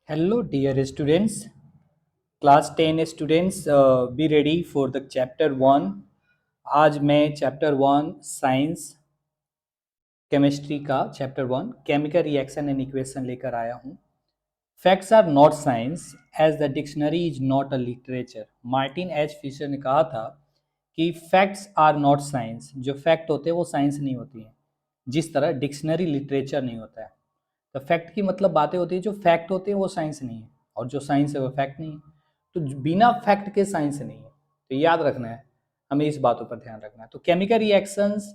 Hello, dear students. Class 10 students, be ready for the chapter 1. आज मैं chapter 1 science chemistry का chapter 1 chemical reaction and equation लेकर आया हूँ. Facts are not science as the dictionary is not a literature. Martin H Fisher ने कहा था कि फैक्ट्स आर नॉट साइंस. जो फैक्ट होते हैं वो साइंस नहीं होती हैं, जिस तरह डिक्शनरी लिटरेचर नहीं होता है. तो फैक्ट की मतलब बातें होती है, जो फैक्ट होते हैं वो साइंस नहीं है, और जो साइंस है वो फैक्ट नहीं है. तो बिना फैक्ट के साइंस नहीं है. तो याद रखना है, हमें इस बातों पर ध्यान रखना है. तो केमिकल रिएक्शंस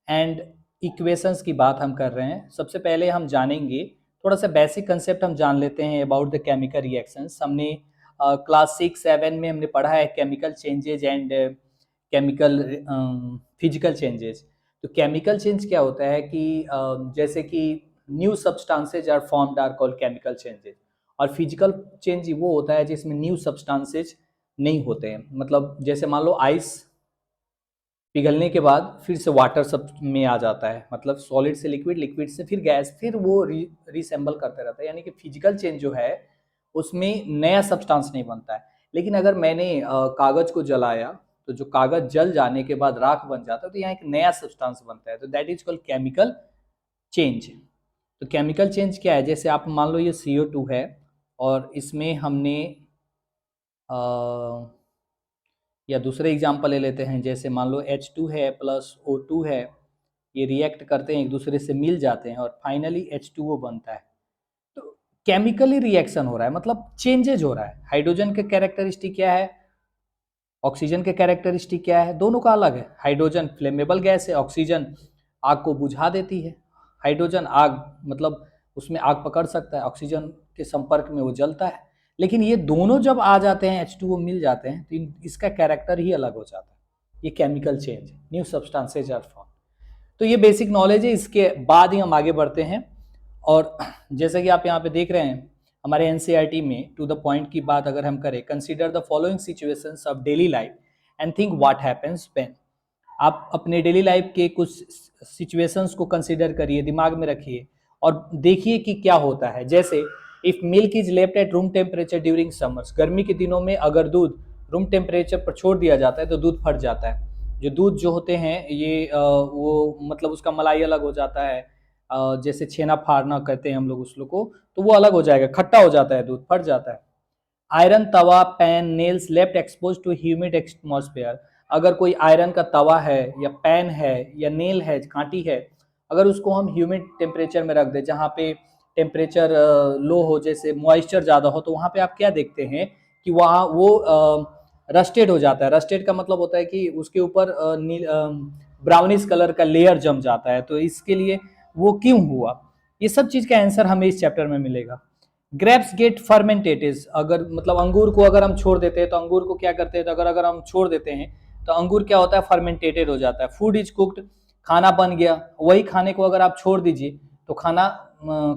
एंड इक्वेशंस की बात हम कर रहे हैं. सबसे पहले हम जानेंगे, थोड़ा सा बेसिक कंसेप्ट हम जान लेते हैं अबाउट द केमिकल रिएक्शंस. हमने क्लास 6-7 में हमने पढ़ा है chemical changes and chemical physical changes. तो केमिकल चेंज क्या होता है कि जैसे कि new substances are formed are called chemical changes, और फिजिकल चेंज वो होता है जिसमें न्यू सब्सटेंसेज नहीं होते हैं. मतलब जैसे मान लो आइस पिघलने के बाद फिर से वाटर सब में आ जाता है, मतलब सॉलिड से लिक्विड, लिक्विड से फिर गैस, फिर वो रिसेंबल करते रहता है. यानी कि फिजिकल चेंज जो है उसमें नया सब्सटेंस नहीं बनता है. लेकिन अगर मैंने कागज को जलाया तो जो कागज जल जाने के बाद राख बन जाता है, तो यहाँ एक नया सब्सटेंस बनता है. तो that is called chemical change. तो केमिकल चेंज क्या है, जैसे आप मान लो ये CO2 है और इसमें हमने या दूसरे एग्जाम्पल ले लेते हैं. जैसे मान लो H2 है प्लस O2 है, ये रिएक्ट करते हैं, एक दूसरे से मिल जाते हैं और फाइनली H2O बनता है. तो केमिकली रिएक्शन हो रहा है, मतलब चेंजेज हो रहा है. हाइड्रोजन के कैरेक्टरिस्टिक क्या है, ऑक्सीजन के कैरेक्टरिस्टिक क्या है, दोनों का अलग है. हाइड्रोजन फ्लेमेबल गैस है, ऑक्सीजन आग को बुझा देती है. हाइड्रोजन आग मतलब उसमें आग पकड़ सकता है, ऑक्सीजन के संपर्क में वो जलता है. लेकिन ये दोनों जब आ जाते हैं, H2O मिल जाते हैं, तो इसका कैरेक्टर ही अलग हो जाता है. ये chemical change, new substances are form. तो ये बेसिक नॉलेज है. इसके बाद ही हम आगे बढ़ते हैं. और जैसे कि आप यहाँ पे देख रहे हैं हमारे एनसीईआरटी में, टू द पॉइंट की बात अगर हम करें, consider the following situations of daily life and think what happens when. आप अपने डेली लाइफ के कुछ सिचुएशंस को कंसीडर करिए, दिमाग में रखिए और देखिए कि क्या होता है. जैसे if milk is left at room temperature during summers, गर्मी के दिनों में अगर दूध रूम टेम्परेचर पर छोड़ दिया जाता है तो दूध फट जाता है. जो दूध जो होते हैं ये वो मतलब उसका मलाई अलग हो जाता है. जैसे छेना फाड़ना कहते हैं हम लोग उसको को, तो वो अलग हो जाएगा, खट्टा हो जाता है, दूध फट जाता है. आयरन तवा, pan, nails left expose to humid atmosphere. अगर कोई आयरन का तवा है या पैन है या नेल है, कांटी है, अगर उसको हम ह्यूमिड टेम्परेचर में रख दें, जहाँ पे टेम्परेचर लो हो, जैसे मॉइस्चर ज़्यादा हो, तो वहाँ पे आप क्या देखते हैं कि वहाँ वो रस्टेड हो जाता है. रस्टेड का मतलब होता है कि उसके ऊपर ब्राउनिश कलर का लेयर जम जाता है. तो इसके लिए वो क्यों हुआ, ये सब चीज़ का आंसर हमें इस चैप्टर में मिलेगा. ग्रेप्स गेट फर्मेंटेटेड, अगर मतलब अंगूर को अगर हम छोड़ देते हैं तो अंगूर को क्या करते हैं, तो अगर हम छोड़ देते हैं तो अंगूर क्या होता है, फर्मेंटेटेड हो जाता है. फूड इज कुक्ड, खाना बन गया. वही खाने को अगर आप छोड़ दीजिए तो खाना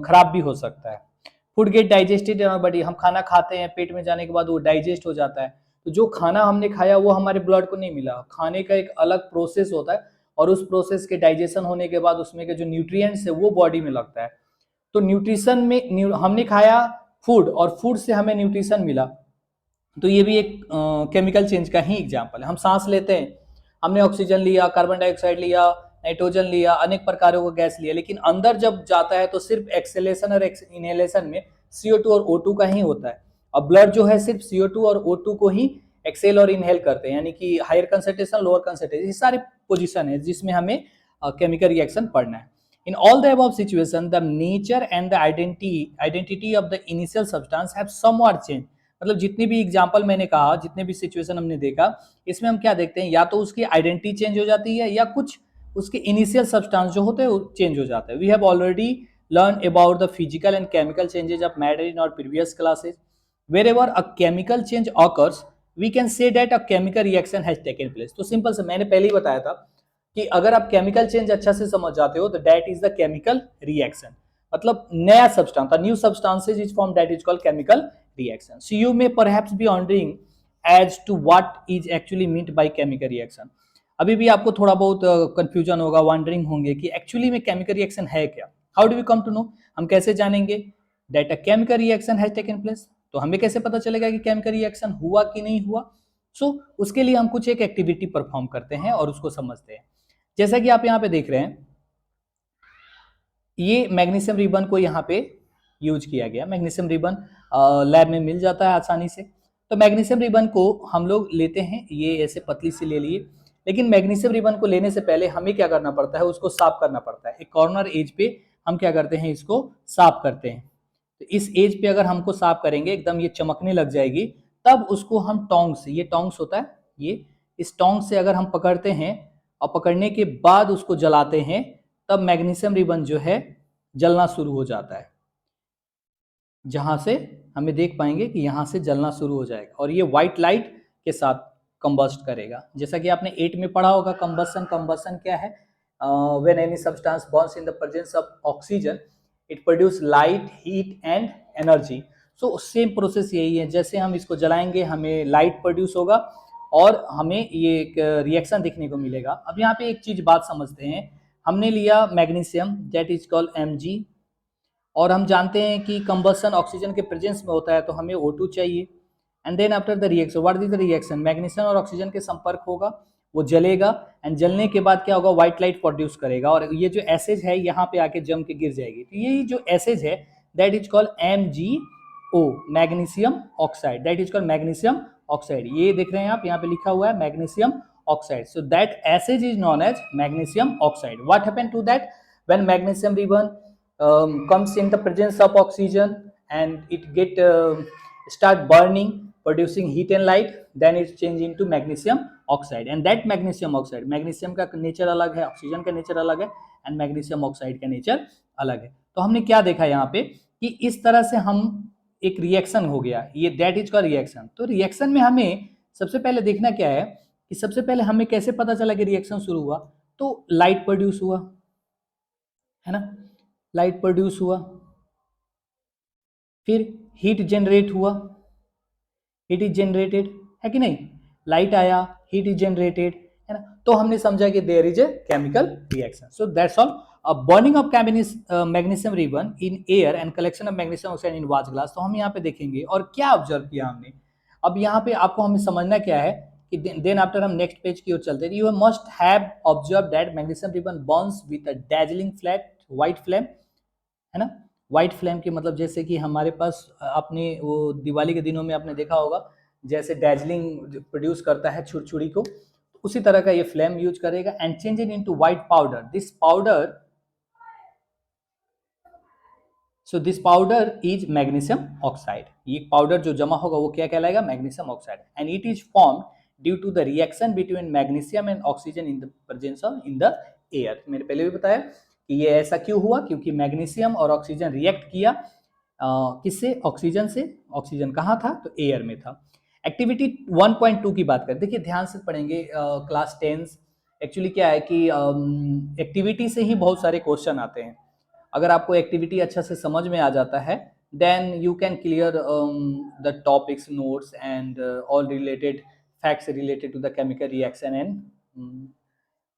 खराब भी हो सकता है. Food get digested in our body, हम खाना खाते हैं, पेट में जाने के बाद वो डाइजेस्ट हो जाता है. तो जो खाना हमने खाया वो हमारे ब्लड को नहीं मिला, खाने का एक अलग प्रोसेस होता है, और उस प्रोसेस के डाइजेशन होने के बाद उसमें के जो न्यूट्रिएंट्स है वो बॉडी में लगता है. तो न्यूट्रिशन में हमने खाया फूड और फूड से हमें न्यूट्रिशन मिला, तो ये भी एक केमिकल चेंज का ही एग्जाम्पल है. हम सांस लेते हैं, हमने ऑक्सीजन लिया, कार्बन डाइऑक्साइड लिया, नाइट्रोजन लिया, अनेक प्रकारों का गैस लिया, लेकिन अंदर जब जाता है तो सिर्फ एक्सेलेशन और इनहेलेशन में CO2 और O2 का ही होता है. और ब्लड जो है सिर्फ CO2 और O2 को ही एक्सेल और इनहेल करते हैं, यानी कि हायर कंसंट्रेशन, लोअर कंसंट्रेशन, ये सारे पोजीशन है जिसमें हमें केमिकल रिएक्शन पढ़ना है. In all the above situation, the nature and the identity of the initial substance have somewhat changed. मतलब जितनी भी एग्जाम्पल मैंने कहा, जितने भी सिचुएशन हमने देखा, इसमें हम क्या देखते हैं, या तो उसकी आइडेंटिटी चेंज हो जाती है या कुछ उसके इनिशियल सब्सटेंस जो होते हैं वो चेंज हो जाता है. We have already learn about the physical and chemical changes of matter in our previous classes. Wherever a chemical change occurs, we can say that a chemical reaction has taken place. तो simple से मैंने पहले ही बताया था कि अगर आप chemical change अच्छा से समझ जाते हो तो that is the chemical reaction. मतलब नया substance, the new substances is form, that is called chemical reaction. So you may perhaps be wondering as to what is actually meant by chemical reaction. अभी भी आपको थोड़ा बहुत confusion होगा, wondering होंगे कि एक्चुअली में केमिकल रिएक्शन है क्या. How do we come to know, हम कैसे जानेंगे. That a chemical reaction has taken place. तो हमें कैसे पता चलेगा कि केमिकल रिएक्शन हुआ कि नहीं हुआ? उसके लिए हम कुछ एक एक्टिविटी परफॉर्म करते हैं और उसको समझते हैं। जैसा कि आप यहाँ पे देख रहे हैं, ये मैग्नीशियम रिबन को यहाँ पे यूज किया गया। मैग्नीशियम रिबन लैब में मिल जाता है आसानी से। तो मैग्नीशियम रिबन को हम लोग लेते हैं, ये ऐसे पतली सी ले लिए। लेकिन मैग्नीशियम रिबन को लेने से पहले हमें क्या करना पड़ता है, उसको साफ करना पड़ता है। एक कॉर्नर एज पे हम क्या करते हैं, इसको साफ करते हैं। तो इस एज पे अगर हमको साफ करेंगे, एकदम ये चमकने लग जाएगी, तब उसको हम टोंग्स, ये टोंग्स होता है, ये इस टोंग्स से अगर हम पकड़ते हैं और पकड़ने के बाद उसको जलाते हैं, तब मैग्नीशियम रिबन जो है जलना शुरू हो जाता है। जहां से हमें देख पाएंगे कि यहां से जलना शुरू हो जाएगा और ये व्हाइट लाइट के साथ कंबस्ट करेगा। जैसा कि आपने 8 में पढ़ा होगा कंबस्शन। कंबस्शन क्या है? When any substance Burns in the presence of oxygen it produce light, heat and energy. So same process यही है, जैसे हम इसको जलाएंगे हमें लाइट प्रोड्यूस होगा और हमें ये एक रिएक्शन देखने को मिलेगा। अब यहाँ पे एक चीज बात समझते हैं। हमने लिया magnesium, that is called Mg, और हम जानते हैं कि कंबस्शन ऑक्सीजन के प्रेजेंस में होता है, तो हमें O2 चाहिए। And then after the reaction, what is the reaction? Magnesium और ऑक्सीजन के संपर्क होगा, वो जलेगा, एंड जलने के बाद क्या होगा, व्हाइट लाइट प्रोड्यूस करेगा, और ये जो एसेज है यहाँ पे आके जम के गिर जाएगी। तो ये जो एसेज है that is called MgO, magnesium oxide, that is called magnesium oxide. ये देख रहे हैं आप, यहाँ पे लिखा हुआ है magnesium oxide. So that ashes is known as magnesium oxide. What happened to that? When magnesium ribbon comes in the presence of oxygen and it start burning, producing heat and light, then it change into magnesium oxide, and that magnesium oxide, magnesium का nature अलग है, oxygen का nature अलग है, and magnesium oxide का nature अलग है। तो हमने क्या देखा यहाँ पे कि इस तरह से हम एक रिएक्शन हो गया, ये दैट इज का रिएक्शन। तो रिएक्शन में हमें सबसे पहले देखना क्या है कि सबसे पहले हमें कैसे पता चला कि रिएक्शन शुरू हुआ? तो लाइट प्रोड्यूस हुआ, है ना, लाइट प्रोड्यूस हुआ, फिर हीट जनरेट हुआ, हीट इज जनरेटेड, है कि नहीं? लाइट आया, हीट इज जनरेटेड, है ना। तो हमने समझा कि there is a chemical reaction. So that's all. Burning of magnesium ribbon in air and collection of magnesium oxide in watch glass. तो हम यहाँ पे देखेंगे और क्या ऑब्जर्व किया हमने। अब यहाँ पे आपको हमें समझना क्या है कि देन आफ्टर हम नेक्स्ट पेज की ओर चलते हैं। You must have observe that magnesium ribbon Burns with a dazzling flat white flame, है ना। व्हाइट फ्लेम की मतलब जैसे कि हमारे पास आपने वो दिवाली के दिनों में आपने देखा होगा, जैसे डैजलिंग प्रोड्यूस करता है छुरछुरी को, उसी तरह का ये फ्लेम यूज करेगा। And change it into white powder. This powder, so this powder is magnesium oxide. ये पाउडर जो जमा होगा वो क्या कहलाएगा? Magnesium oxide. And it is formed due to the reaction between magnesium and oxygen in the presence of in the air. मैंने पहले भी बताया कि ये ऐसा क्यों हुआ, क्योंकि मैग्नीशियम और ऑक्सीजन रिएक्ट किया किससे? ऑक्सीजन से। ऑक्सीजन कहाँ था? तो एयर में था। एक्टिविटी 1.2 की बात करें, देखिए ध्यान से पढ़ेंगे, क्लास 10। एक्चुअली क्या है कि एक्टिविटी से ही बहुत सारे क्वेश्चन आते हैं। अगर आपको एक्टिविटी अच्छा से समझ में आ जाता है, then you can clear the topics, notes and all related facts related to the chemical reaction and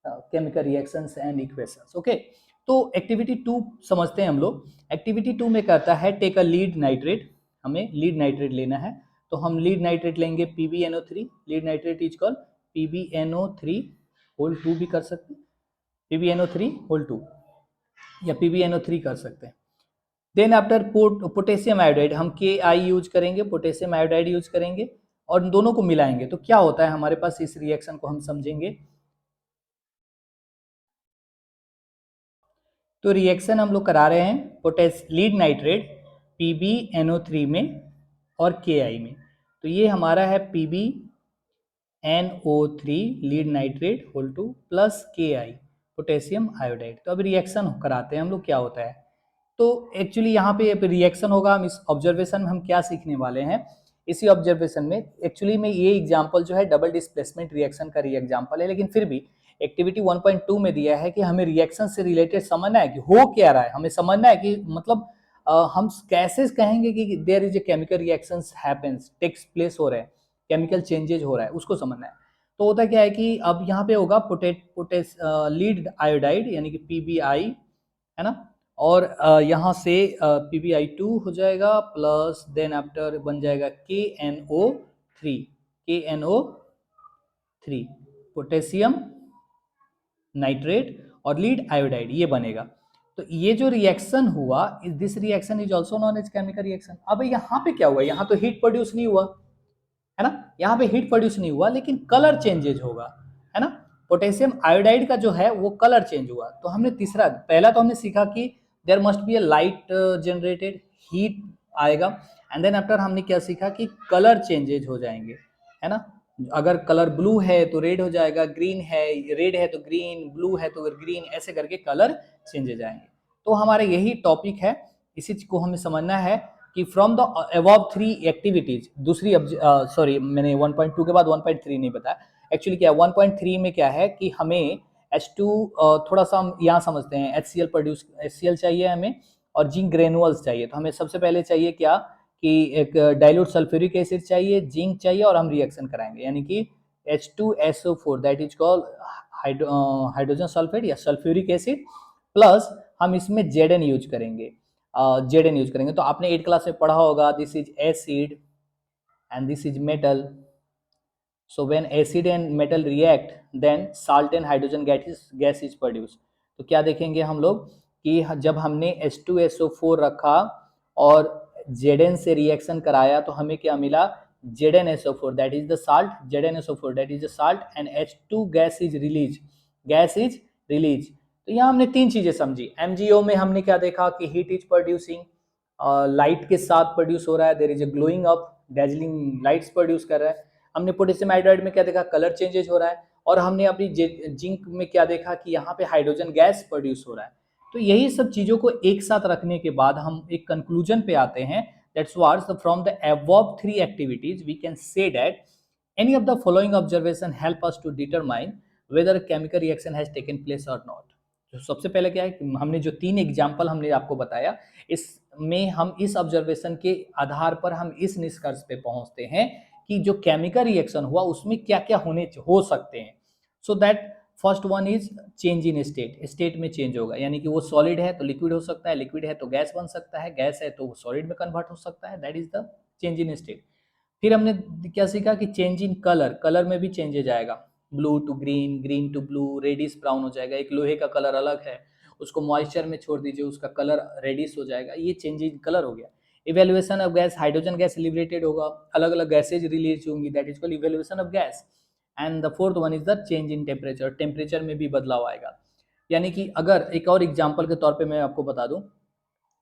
chemical reactions and equations. Okay, तो एक्टिविटी 2 समझते हैं हम लोग। एक्टिविटी 2 में कहता है टेक अ लीड नाइट्रेट। हमें लीड नाइट्रेट लेना है, तो हम लीड नाइट्रेट लेंगे PbNO3। Lead nitrate is called PbNO3 whole 2 भी कर सकते हैं, PbNO3 होल 2 या PbNO3 कर सकते हैं। देन आफ्टर पोटेशियम आयोडाइड, हम Ki यूज करेंगे, पोटेशियम आयोडाइड यूज करेंगे और दोनों को मिलाएंगे। तो क्या होता है हमारे पास, इस रिएक्शन को हम समझेंगे। तो रिएक्शन हम लोग करा रहे हैं लीड नाइट्रेट PbNO3 में और Ki में। तो ये हमारा है PbNO3 lead nitrate whole 2 plus Ki potassium iodide. तो अब रिएक्शन कराते हैं हम लोग, क्या होता है। तो एक्चुअली यहाँ पे रिएक्शन होगा। हम इस ऑब्जर्वेशन में हम क्या सीखने वाले हैं, इसी ऑब्जर्वेशन में एक्चुअली में ये एग्जांपल जो है डबल डिस्प्लेसमेंट रिएक्शन का एग्जांपल है, लेकिन फिर भी एक्टिविटी 1.2 में दिया है कि हमें रिएक्शन से रिलेटेड समझना है कि हो क्या रहा है। हमें समझना है कि मतलब हम कैसे कहेंगे कि there is a chemical reactions happens, takes place हो रहे हैं, केमिकल चेंजेज हो रहा है, उसको समझना है। तो होता क्या है कि अब यहाँ पे होगा लीड आयोडाइड यानी कि PbI, है ना, और यहाँ से PbI2 हो जाएगा प्लस देन आफ्टर बन जाएगा KNO3, KNO3 पोटेशियम नाइट्रेट और लीड आयोडाइड, ये बनेगा। तो ये जो रिएक्शन हुआ, this reaction is also known as chemical reaction. अब यहाँ पे क्या हुआ, यहाँ तो हीट प्रोड्यूस नहीं हुआ है ना, यहाँ पे हीट प्रोड्यूस नहीं हुआ, लेकिन कलर चेंजेज होगा, है ना। पोटेशियम आयोडाइड का जो है वो कलर चेंज हुआ। तो हमने तीसरा, पहला तो हमने सीखा कि there must be a light generated, heat आएगा, एंड देन आफ्टर हमने क्या सीखा कि कलर चेंजेज हो जाएंगे, है ना। अगर कलर ब्लू है तो रेड हो जाएगा, ग्रीन है, रेड है तो ग्रीन, ब्लू है तो ग्रीन, ऐसे करके कलर चेंजेज आएंगे। तो हमारा यही टॉपिक है, इसी को हमें समझना है कि फ्रॉम द अबव 3 एक्टिविटीज, दूसरी सॉरी मैंने 1.2 के बाद 1.3 नहीं बताया। एक्चुअली क्या है 1.3 में क्या है कि हमें H2 थोड़ा सा हम यहाँ समझते हैं, HCl चाहिए हमें और जिंक ग्रेनुअल्स चाहिए। तो हमें सबसे पहले चाहिए क्या कि एक डाइल्यूट सल्फ्यूरिक एसिड चाहिए, जिंक चाहिए, और हम रिएक्शन कराएंगे, यानी कि H2SO4 that is called hydrogen sulphate या सल्फ्यूरिक एसिड, प्लस हम इसमें Zn यूज करेंगे, Zn यूज करेंगे। तो आपने 8 क्लास में पढ़ा होगा, this is acid and this is metal. So when acid and metal react, then salt and hydrogen gas is produced। तो क्या देखेंगे हम लोग कि जब हमने H2SO4 रखा और Zn से रिएक्शन कराया तो हमें क्या मिला, ZnSO4 that is the salt, ZnSO4 that is the salt and H2 gas is released। तो यहाँ हमने तीन चीजें समझी। MgO में हमने क्या देखा कि हीट इज प्रोड्यूसिंग, लाइट के साथ प्रोड्यूस हो रहा है, there is a glowing up, dazzling lights produce कर रहा है। हमने पोटेशियम आयोडाइड में क्या देखा, कलर चेंजेज हो रहा है, और हमने अपनी जिंक में क्या देखा कि यहाँ पे हाइड्रोजन गैस प्रोड्यूस हो रहा है। तो यही सब चीजों को एक साथ रखने के बाद हम एक कंक्लूजन पे आते हैं, that's what from the above 3 activities we can say that any of the following observation help us to determine whether chemical reaction has taken place और नॉट। तो सबसे पहले क्या है कि हमने जो 3 एग्जाम्पल हमने आपको बताया, इसमें हम इस ऑब्जर्वेशन के आधार पर हम इस निष्कर्ष पे पहुंचते हैं कि जो केमिकल रिएक्शन हुआ उसमें क्या क्या हो सकते हैं। So that first one is change in state, state में चेंज होगा, यानी कि वो सॉलिड है तो लिक्विड हो सकता है, लिक्विड है तो गैस बन सकता है, गैस है तो वो सॉलिड में कन्वर्ट हो सकता है, that is the change in state. फिर हमने क्या सीखा कि चेंज इन कलर, कलर में भी चेंजेज आएगा, blue to green, green to blue, reddish brown हो जाएगा। एक लोहे का कलर अलग है, उसको मॉइस्चर में छोड़ दीजिए, उसका कलर रेडिश हो जाएगा, ये चेंज इन कलर हो गया। Evaluation of gas, hydrogen gas liberated होगा, अलग अलग गैसेज रिलीज होंगी, that is called evaluation of gas. And the fourth one is the change in temperature, temperature में भी बदलाव आएगा। यानी कि अगर एक और एग्जांपल के तौर पे मैं आपको बता दूं,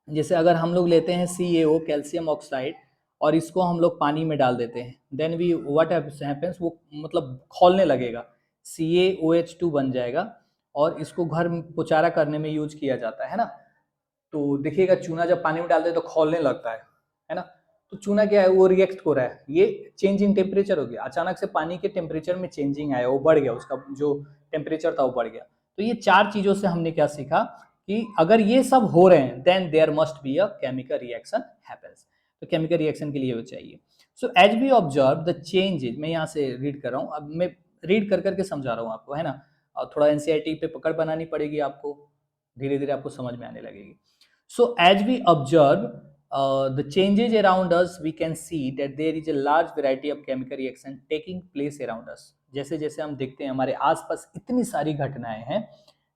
जैसे अगर हम लोग लेते हैं CaO कैल्शियम ऑक्साइड और इसको हम लोग पानी में डाल देते हैं, देन वी व्हाट हैपेंस, वो मतलब खौलने लगेगा, CaOH2 बन जाएगा, और इसको घर में पुचारा करने में यूज किया जाता है ना। तो देखिएगा चूना जब पानी में डालते हैं तो खौलने लगता है ना। तो चूना क्या है, वो रिएक्ट हो रहा है, ये चेंज इन टेम्परेचर हो गया, अचानक से पानी के टेम्परेचर में चेंजिंग आया, वो बढ़ गया, उसका जो टेम्परेचर था वो बढ़ गया। तो ये 4 चीजों से हमने क्या सीखा कि अगर ये सब हो रहे हैं then there must be a chemical reaction happens. तो केमिकल रिएक्शन के लिए वो चाहिए। So as we observe the changes, मैं यहाँ से रीड कर रहा हूँ, अब मैं रीड कर करके समझा रहा हूँ आपको, है ना। और थोड़ा NCERT पे पकड़ बनानी पड़ेगी आपको, धीरे धीरे आपको समझ में आने लगेगी। So as we observe the changes around us, we can see that there is a large variety of chemical reaction taking place around us। जैसे जैसे हम देखते हैं हमारे आसपास इतनी सारी घटनाएं हैं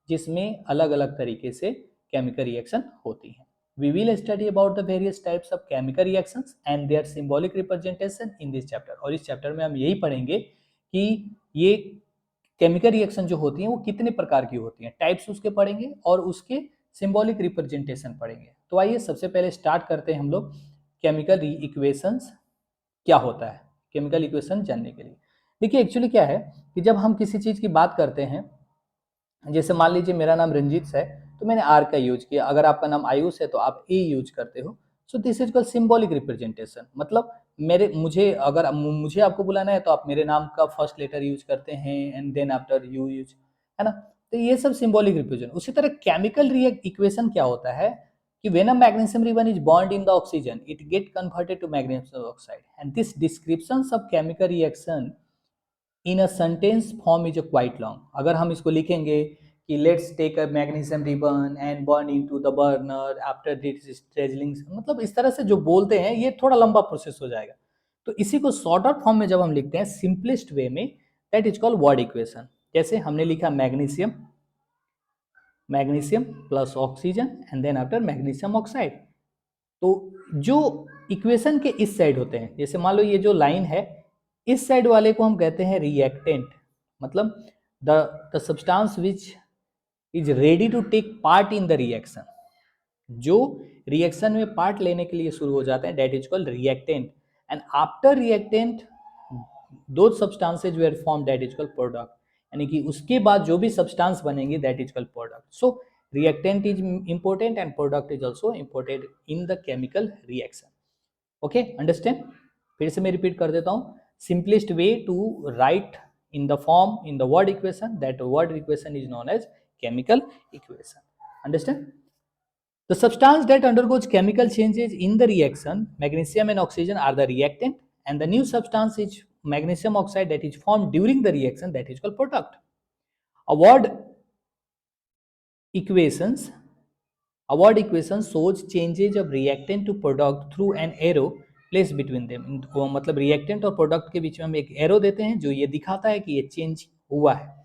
जिसमें अलग अलग तरीके से केमिकल रिएक्शन होती हैं। We will study about the various types of chemical reactions and their symbolic representation in this chapter। और इस चैप्टर में हम यही पढ़ेंगे कि ये केमिकल रिएक्शन जो होती हैं वो कितने प्रकार की होती हैं, टाइप्स उसके पढ़ेंगे और उसके सिंबॉलिक रिप्रेजेंटेशन पढ़ेंगे। तो आइए सबसे पहले स्टार्ट करते हैं हम लोग केमिकल इक्वेशंस क्या होता है, केमिकल इक्वेशन जानने के लिए। देखिए एक्चुअली क्या है कि जब हम किसी चीज़ की बात करते हैं, जैसे मान लीजिए मेरा नाम रंजीत है तो मैंने आर का यूज किया, अगर आपका नाम आयुष है तो आप ए यूज करते हो। So this is called symbolic representation. मतलब मुझे आपको बुलाना है तो आप मेरे नाम का फर्स्ट लेटर यूज करते हैं and then after you use, है ना। तो ये सब सिंबॉलिक रिप्रेजेंट। उसी तरह केमिकल इक्वेशन क्या होता है कि when a magnesium ribbon is bound in the oxygen it get converted to magnesium oxide and this descriptions of chemical reaction in a sentence form is a quite long. अगर हम इसको लिखेंगे कि let's take a magnesium ribbon and burn into the burner after this straggling, मतलब इस तरह से जो बोलते हैं ये थोड़ा लंबा प्रोसेस हो जाएगा। तो इसी को शॉर्टर फॉर्म में जब हम लिखते हैं सिंपलेस्ट वे में, that is called word equation. जैसे हमने लिखा magnesium, magnesium plus oxygen and then after magnesium oxide. तो जो इक्वेशन के इस साइड होते हैं, जैसे मान लो ये जो लाइन है, इस साइड वाले को हम कहते हैं रिएक्टेंट, मतलब the substance which is ready to take part in the reaction, जो रिएक्शन में पार्ट लेने के लिए शुरू हो जाते हैं, that is called reactant. And after reactant दो substances were form, that is called product, यानी कि उसके बाद जो भी सब्सटेंस बनेंगे that is called product. So reactant is important and product is also important in the chemical reaction. Okay, understand? फिर से मैं रिपीट कर देता हूँ, simplest way to write in the form in the word equation, that word equation is known as chemical equation. Understand? The substance that undergoes chemical changes in the reaction, magnesium and oxygen are the reactant, and the new substance is magnesium oxide that is formed during the reaction, that is called product. A word equations Award equation shows changes of reactant to product through an arrow placed between them. वो मतलब reactant और product के बीच में हम एक arrow देते हैं जो ये दिखाता है कि ये change हुआ है.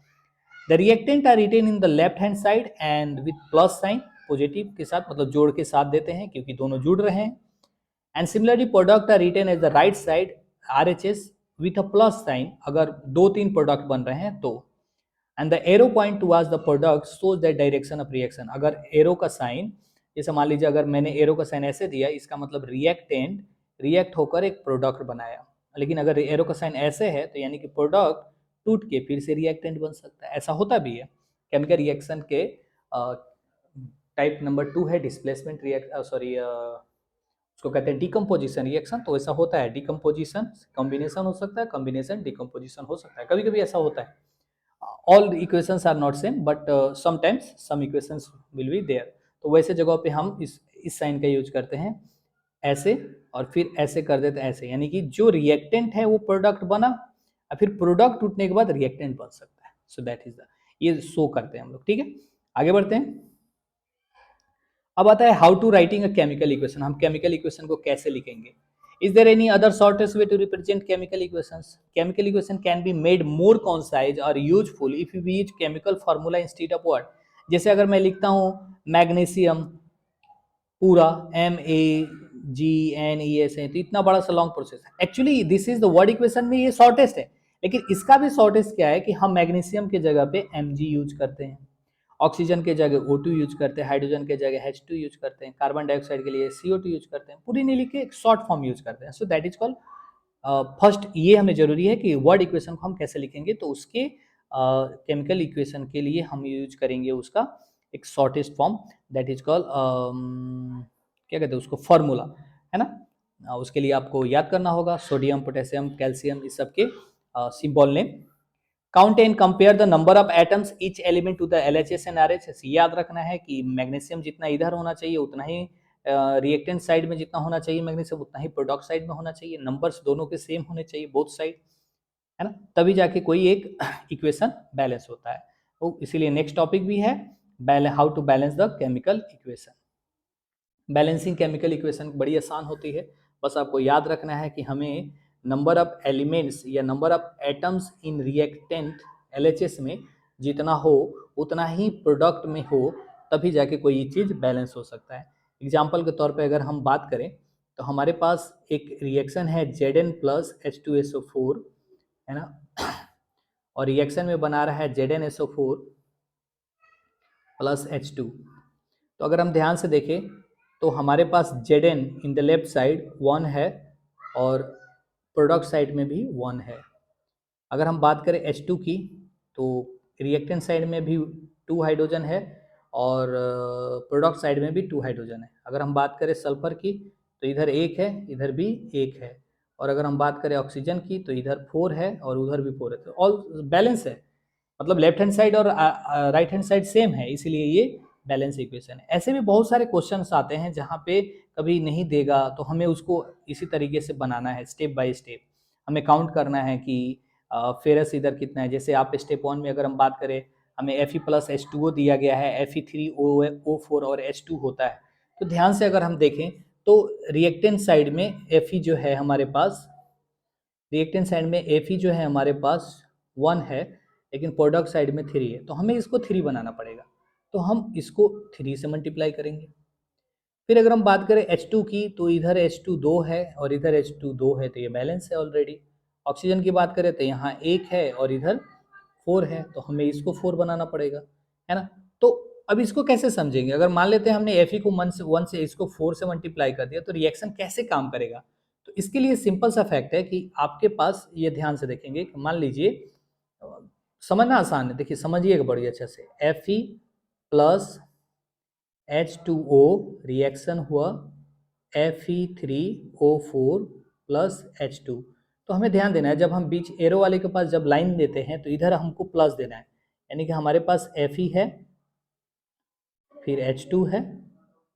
The reactant are written in the left hand side and with plus sign, positive के साथ, मतलब जोड़ के साथ देते हैं क्योंकि दोनों जुड़ रहे हैं. And similarly product are written as the right side RHS with a plus sign अगर 2-3 product बन रहे हैं तो. And the arrow point towards the product shows the direction of reaction. अगर arrow का साइन, जैसे मान लीजिए अगर मैंने arrow का साइन ऐसे दिया, इसका मतलब रिएक्टेंट रिएक्ट होकर एक प्रोडक्ट बनाया, लेकिन अगर arrow का साइन ऐसे है तो यानी कि प्रोडक्ट टूट के फिर से रिएक्टेंट बन सकता है। ऐसा होता भी है। केमिकल रिएक्शन के टाइप नंबर 2 है डिस्प्लेसमेंट उसको कहते हैं डिकम्पोजिशन रिएक्शन। तो ऐसा होता है, डिकम्पोजिशन कॉम्बिनेशन हो सकता है, कॉम्बिनेशन डिकम्पोजिशन हो सकता है, कभी कभी ऐसा होता है। all the equations are not same but sometimes some equations will be there। तो वैसे जगहों पे हम इस साइन का यूज करते हैं ऐसे, और फिर ऐसे कर देते हैं ऐसे, यानी कि जो रिएक्टेंट है वो प्रोडक्ट बना और फिर प्रोडक्ट टूटने के बाद रिएक्टेंट बन सकता है। सो दैट इज द, ये शो करते हैं हम लोग। ठीक है, आगे बढ़ते हैं। अब आता है how to writing a chemical equation. हम केमिकल इक्वेशन को कैसे लिखेंगे? Is there any other shortest way to represent chemical equations? Chemical equation can be made more concise or useful if we use chemical formula instead of word. जैसे अगर मैं लिखता हूँ magnesium पूरा MAGNES है तो इतना बड़ा सा लॉन्ग प्रोसेस है। Actually this is the word equation में ये शॉर्टेस्ट है, लेकिन इसका भी शॉर्टेस्ट क्या है कि हम मैग्नीशियम के जगह पे Mg यूज करते हैं, ऑक्सीजन के जगह O2 यूज करते हैं, हाइड्रोजन के जगह H2 यूज करते हैं, कार्बन डाइऑक्साइड के लिए CO2 यूज करते हैं, पूरी नहीं लिख के एक शॉर्ट फॉर्म यूज करते हैं। So that is called first, ये हमें जरूरी है कि वर्ड इक्वेशन को हम कैसे लिखेंगे, तो उसके केमिकल इक्वेशन के लिए हम यूज करेंगे उसका एक shortest form, that is called क्या कहते हैं उसको, फॉर्मूला, है ना। उसके लिए आपको याद करना होगा सोडियम, पोटेशियम, कैल्शियम, इस सब के symbol name. Count and compare the number of atoms each element to the LHS and RH। याद रखना है कि मैग्नीशियम जितना इधर होना चाहिए उतना ही रिएक्टेंट साइड में जितना होना चाहिए मैग्नीशियम उतना ही प्रोडक्ट साइड में होना चाहिए। नंबर्स दोनों के सेम होने चाहिए बोथ साइड, है ना, तभी जाके कोई एक इक्वेशन बैलेंस होता है। तो इसीलिए नेक्स्ट टॉपिक भी है how to balance the chemical equation. Balancing chemical equation बड़ी आसान होती है, बस आपको याद रखना है कि हमें नंबर ऑफ एलिमेंट्स या number of atoms in reactant LHS में जितना हो उतना ही प्रोडक्ट में हो, तभी जाके कोई चीज़ बैलेंस हो सकता है। एग्जाम्पल के तौर पे अगर हम बात करें तो हमारे पास एक रिएक्शन है Zn प्लस H2SO4, है ना, और रिएक्शन में बना रहा है ZnSO4 प्लस H2। तो अगर हम ध्यान से देखें तो हमारे पास Zn in the left side 1 है और प्रोडक्ट साइड में भी 1 है। अगर हम बात करें H2 की तो रिएक्टेंट साइड में भी 2 हाइड्रोजन है और प्रोडक्ट साइड में भी 2 हाइड्रोजन है। अगर हम बात करें सल्फर की तो इधर 1 है, इधर भी 1 है, और अगर हम बात करें ऑक्सीजन की तो इधर 4 है और उधर भी 4 है। तो ऑल बैलेंस है, मतलब लेफ्ट हैंड साइड और राइट हैंड साइड सेम है, इसीलिए ये बैलेंस इक्वेशन है। ऐसे भी बहुत सारे क्वेश्चंस आते हैं जहाँ पे कभी नहीं देगा तो हमें उसको इसी तरीके से बनाना है, स्टेप बाय स्टेप हमें काउंट करना है कि फेरस इधर कितना है। जैसे आप स्टेप 1 में अगर हम बात करें, हमें Fe+H2O दिया गया है, Fe3O4 और H2 होता है। तो ध्यान से अगर हम देखें तो रिएक्टेंट साइड में Fe जो है हमारे पास, रिएक्टेंट साइड में Fe जो है हमारे पास 1 है, लेकिन प्रोडक्ट साइड में 3 है, तो हमें इसको 3 बनाना पड़ेगा। तो हम इसको 3 से मल्टीप्लाई करेंगे। फिर अगर हम बात करें H2 की, तो इधर H2 2 है और इधर H2 2 है, तो ये बैलेंस है ऑलरेडी। ऑक्सीजन की बात करें तो यहाँ 1 है और इधर 4 है, तो हमें इसको 4 बनाना पड़ेगा, है ना। तो अब इसको कैसे समझेंगे? अगर मान लेते हैं हमने Fe को 1 से इसको 4 से मल्टीप्लाई कर दिया, तो रिएक्शन कैसे काम करेगा? तो इसके लिए सिंपल सा फैक्ट है कि आपके पास, ये ध्यान से देखेंगे, मान लीजिए, समझना आसान है, देखिए समझिएगा बड़ी अच्छे से। Fe प्लस H2O रिएक्शन हुआ Fe3O4 प्लस H2। तो हमें ध्यान देना है, जब हम बीच एरो वाले के पास जब लाइन देते हैं तो इधर हमको प्लस देना है, यानी कि हमारे पास Fe है, फिर H2 है,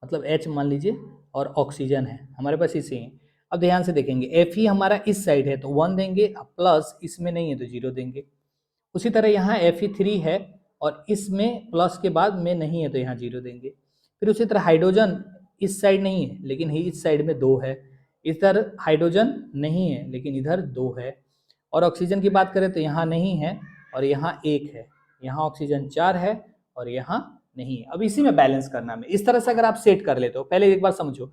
मतलब H मान लीजिए, और ऑक्सीजन है हमारे पास, इसे ही। अब ध्यान से देखेंगे, Fe हमारा इस साइड है तो 1 देंगे, प्लस इसमें नहीं है तो 0 देंगे। उसी तरह यहाँ Fe3 है और इसमें प्लस के बाद में नहीं है तो यहाँ 0 देंगे। फिर उसी तरह हाइड्रोजन इस साइड नहीं है, लेकिन इस साइड में 2 है, इधर हाइड्रोजन नहीं है लेकिन इधर 2 है। और ऑक्सीजन की बात करें तो यहाँ नहीं है और यहाँ 1 है, यहाँ ऑक्सीजन 4 है और यहाँ नहीं है। अब इसी में बैलेंस करना है। इस तरह से अगर आप सेट कर लेते हो, पहले एक बार समझो,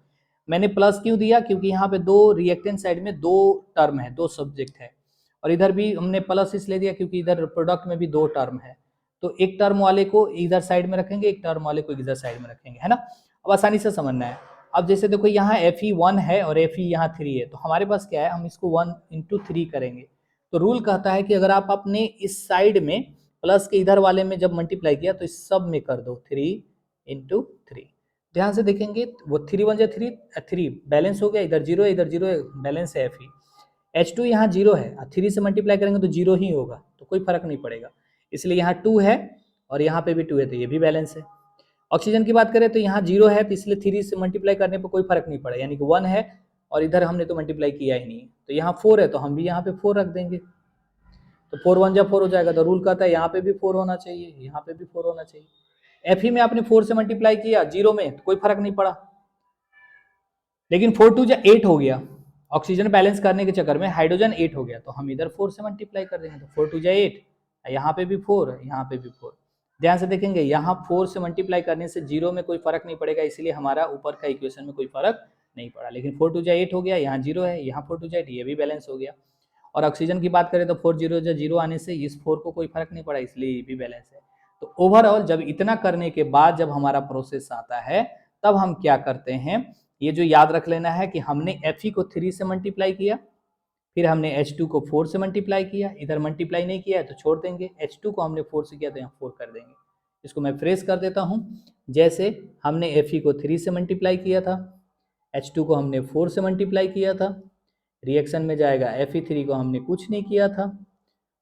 मैंने प्लस क्यों दिया? क्योंकि यहाँ पे 2 रिएक्टेंट साइड में 2 टर्म है, 2 सब्जेक्ट है, और इधर भी हमने प्लस इसलिए दिया क्योंकि इधर प्रोडक्ट में भी 2 टर्म है। तो एक टर्म वाले को इधर साइड में रखेंगे, एक टर्म वाले को इधर साइड में रखेंगे, है ना। अब आसानी से समझना है। अब जैसे देखो, यहाँ Fe1 है और Fe यहाँ 3 है, तो हमारे पास क्या है, हम इसको 1 × 3 करेंगे। तो रूल कहता है कि अगर आप अपने इस साइड में प्लस के इधर वाले में जब मल्टीप्लाई किया तो इस सब में कर दो 3 × 3। ध्यान से देखेंगे, वो 3 1 3, 3 बैलेंस हो गया, इधर 0 है, इधर 0 है, बैलेंस है Fe। H2 यहाँ 0 है, 3 से मल्टीप्लाई करेंगे तो 0 ही होगा, तो कोई फर्क नहीं पड़ेगा, इसलिए यहाँ 2 है और यहाँ पे भी 2 है, तो ये भी बैलेंस है। ऑक्सीजन की बात करें तो यहाँ 0 है, तो इसलिए 3 से मल्टीप्लाई करने पर कोई फर्क नहीं पड़ेगा, यानी कि 1 है और इधर हमने तो मल्टीप्लाई किया ही नहीं, तो यहाँ 4 है तो हम भी यहाँ पे 4 रख देंगे, तो 4 1 जब 4 हो जाएगा, तो रूल कहता है यहाँ पे भी 4 होना चाहिए, यहाँ पे भी 4 होना चाहिए। Fe में आपने 4 से मल्टीप्लाई किया 0 में, तो कोई फर्क नहीं पड़ा, लेकिन 4 2 8 हो गया, ऑक्सीजन बैलेंस करने के चक्कर में हाइड्रोजन 8 हो गया, तो हम इधर 4 से मल्टीप्लाई कर देंगे, तो 4 2 8, यहाँ पे भी 4, यहाँ पे भी 4। ध्यान से देखेंगे, यहाँ 4 से मल्टीप्लाई करने से 0 में कोई फर्क नहीं पड़ेगा, इसलिए हमारा ऊपर का इक्वेशन में कोई फर्क नहीं पड़ा, लेकिन 4 2 8 हो गया, यहाँ 0 है, यहाँ 4 2 8, ये भी बैलेंस हो गया। और ऑक्सीजन की बात करें तो 4 0 0 आने से इस 4 को कोई फर्क नहीं पड़ा, इसलिए ये भी बैलेंस है। तो ओवरऑल जब इतना करने के बाद जब हमारा प्रोसेस आता है, तब हम क्या करते हैं, ये जो याद रख लेना है कि हमने Fe को 3 से मल्टीप्लाई किया, फिर हमने H2 को 4 से मल्टीप्लाई किया, इधर मल्टीप्लाई नहीं किया है तो छोड़ देंगे, H2 को हमने 4 से किया तो यहाँ 4 कर देंगे। इसको मैं फ्रेश कर देता हूँ, जैसे हमने Fe को 3 से मल्टीप्लाई किया था, H2 को हमने 4 से मल्टीप्लाई किया था, रिएक्शन में जाएगा Fe3 को हमने कुछ नहीं किया था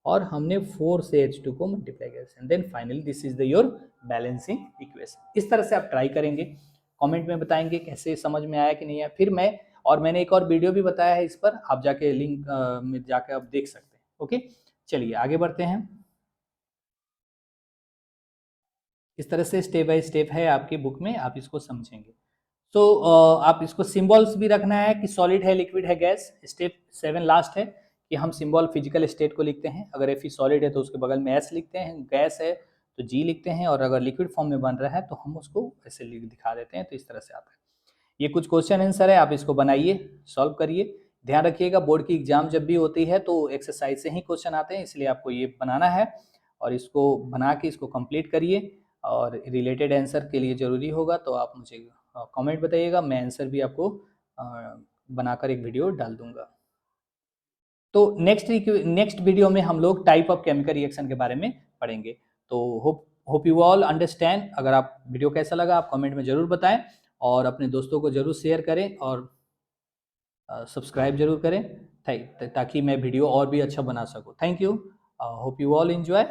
और हमने 4 से H2 को मल्टीप्लाई किया, and then finally this is the your balancing equation. इस तरह से आप ट्राई करेंगे, कमेंट में बताएंगे कैसे समझ में आया कि नहीं आया। फिर मैंने एक और वीडियो भी बताया है इस पर, आप जाके लिंक में जाके आप देख सकते हैं। ओके, चलिए आगे बढ़ते हैं। इस तरह से स्टेप बाय स्टेप है आपकी बुक में, आप इसको समझेंगे। तो आप इसको सिंबल्स भी रखना है कि सॉलिड है, लिक्विड है, गैस। स्टेप 7 लास्ट है कि हम सिंबल फिजिकल स्टेट को लिखते हैं। अगर Fe सॉलिड है तो उसके बगल में S लिखते हैं, गैस है तो G लिखते हैं, और अगर लिक्विड फॉर्म में बन रहा है तो हम उसको ऐसे लिख दिखा देते हैं। तो इस तरह से आता है। ये कुछ क्वेश्चन आंसर है, आप इसको बनाइए, सॉल्व करिए। ध्यान रखिएगा, बोर्ड की एग्जाम जब भी होती है तो एक्सरसाइज से ही क्वेश्चन आते हैं, इसलिए आपको ये बनाना है और इसको बना के इसको कंप्लीट करिए। और रिलेटेड आंसर के लिए ज़रूरी होगा तो आप मुझे कमेंट बताइएगा, मैं आंसर भी आपको बनाकर एक वीडियो डाल दूंगा। तो नेक्स्ट वीडियो में हम लोग टाइप ऑफ केमिकल रिएक्शन के बारे में पढ़ेंगे। तो होप यू ऑल अंडरस्टैंड। अगर आप वीडियो कैसा लगा आप कमेंट में ज़रूर बताएं और अपने दोस्तों को ज़रूर शेयर करें और सब्सक्राइब जरूर करें ताकि मैं वीडियो और भी अच्छा बना सकूं। Thank you, hope you all enjoy.